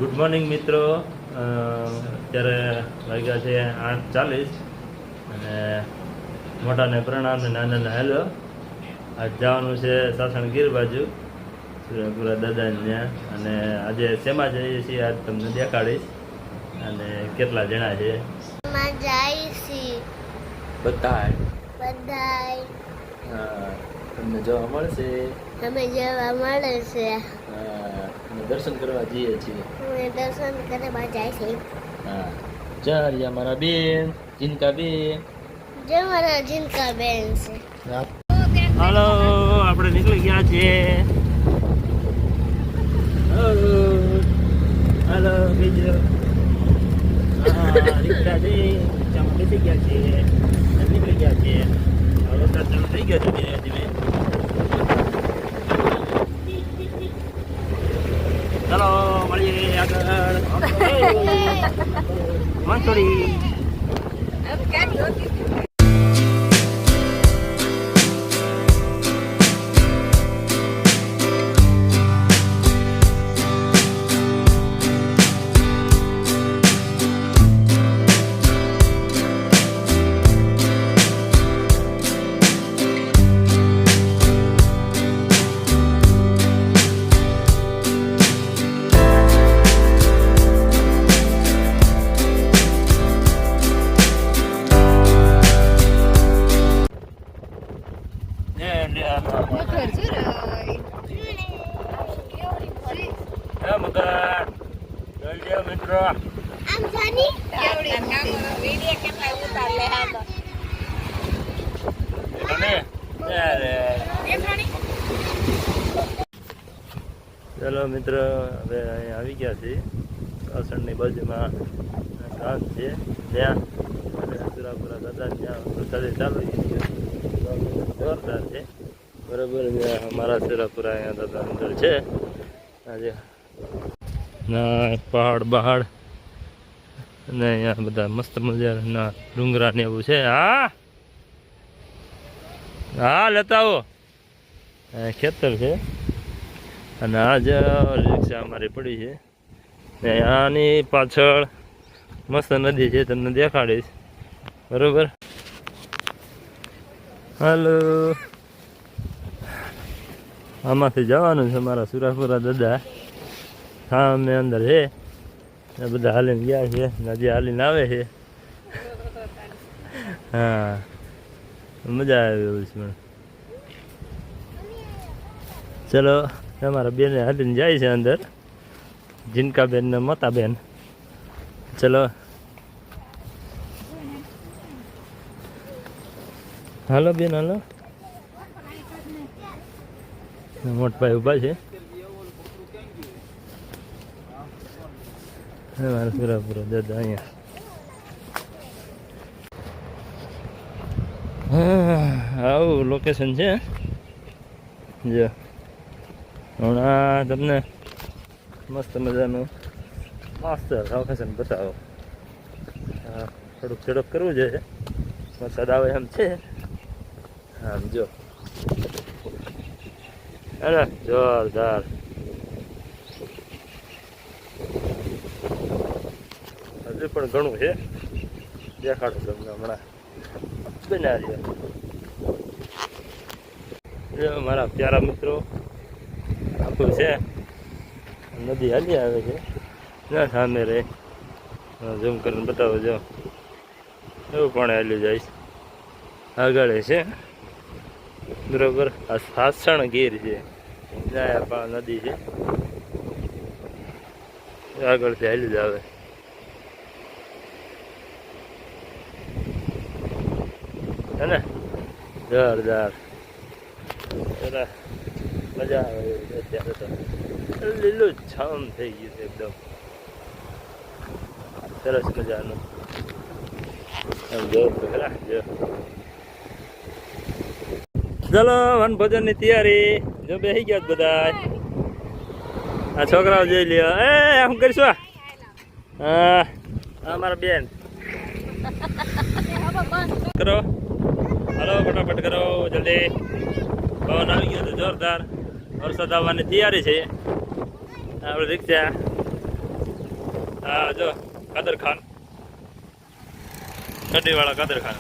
Good morning મિત્રો. અત્યારે વાગ્યા છે 8:40 અને મોટાને પ્રણામ ને નાનાને હેલો. આજ જવાનું છે સાસણગીર બાજુ સુરપુરા દાદાને ત્યાં, અને આજે શેમાં જઈએ છીએ આજ તમને દેખાડીશ અને કેટલા જણા છે બધા તમને જોવા મળશે. દર્શન કરવા જઈએ છીએ. દર્શન કરવા જાય છે. હા, જય મારા બેન જીનકા બેન. જે મારા જીનકા બેન છે. હાલો, આપણે નીકળી ગયા છીએ. હાલો બીજો રિક્ષા છે, રિક્ષામાં બેસી ગયા છીએ, નીકળી ગયા છીએ. હવે ચાલુ થઈ ગયો છે ધીમે ધીમે. ચાલો મળીએ આગળ. મંસોડી મિત્રો. આમ જાની કેવડી કામનો વિડિયો કેટલા ઉતાર લે આમ ચલો મિત્ર, હવે અહીંયા આવી ગયા છીએ. સાસણની બાજુમાં ગામ છે ત્યાં સુરાપુરા દાદા ત્યાં વરસાદ ચાલુ જોરદાર છે. બરાબર, અમારા સુરાપુરા અહીંયા દાદા અંદર છે. આજે ના પહાડ બહાડ અને અહીંયા બધા મસ્ત મજાના ડુંગરા ને એવું છે. હા હા, લેતા આવો. ખેતર છે અને આ જ રિક્ષા અમારી પડી છે. ને આની પાછળ મસ્ત નદી છે, તમને દેખાડીશ. બરોબર. હાલો, આમાંથી જવાનું છે મારા સુરાપુરા દાદા. હા, અમે અંદર છે. બધા હાલીને ગયા છે, નદી હાલીને આવે છે. હા, મજા આવે એવું છે. ચલો, તમારા બેન હાલીને જાય છે અંદર, જીનકા બેન ને મતા બેન. ચલો હાલો બેન, હાલો. મોટભાઈ ઉભા છે. મારા સુરાપુરા દાદા અહીંયા. આવું લોકેશન છે. જો હમણાં તમને મસ્ત મજાનું મસ્ત લોકેશન બતાવો. થોડુંક ઝડપ કરવું જોઈએ, વરસાદ આવે એમ છે. આમ જો, અરે જોરદાર. હજુ પણ ઘણું છે, દેખાડો તમને હમણાં બનાવી. મારા પ્યારા મિત્રો, આખું છે નદી હાલી આવે છે. ના સામે રહે, ઝૂમ કરીને બતાવો. જો એવું પણ હાલ્યું જાય આગળ છે. બરોબર, આ સાસણગીર છે, ત્યાં નદી છે, આગળથી હાલ્યું જ આવે. હે ને, જોરદાર. મજા આવે એવું છે. અત્યારે તો લીલું છામ થઈ ગયું છે એકદમ સરસ મજાનું. જો ખરા, જો ચલો વનભોજન ની તૈયારી. જો બેસી ગયા બધા. આ છોકરાઓ જોઈ લ્યો. શું કરીશું? હા, મારા બેન કરો. હાલો ફટાફટ કરો જલ્દી. પવન આવી ગયો તો જોરદાર. વરસાદ આવવાની તૈયારી છે. આપણે રિક્ષા હા જો કાદર ખાન કડીવાળા કાદર ખાન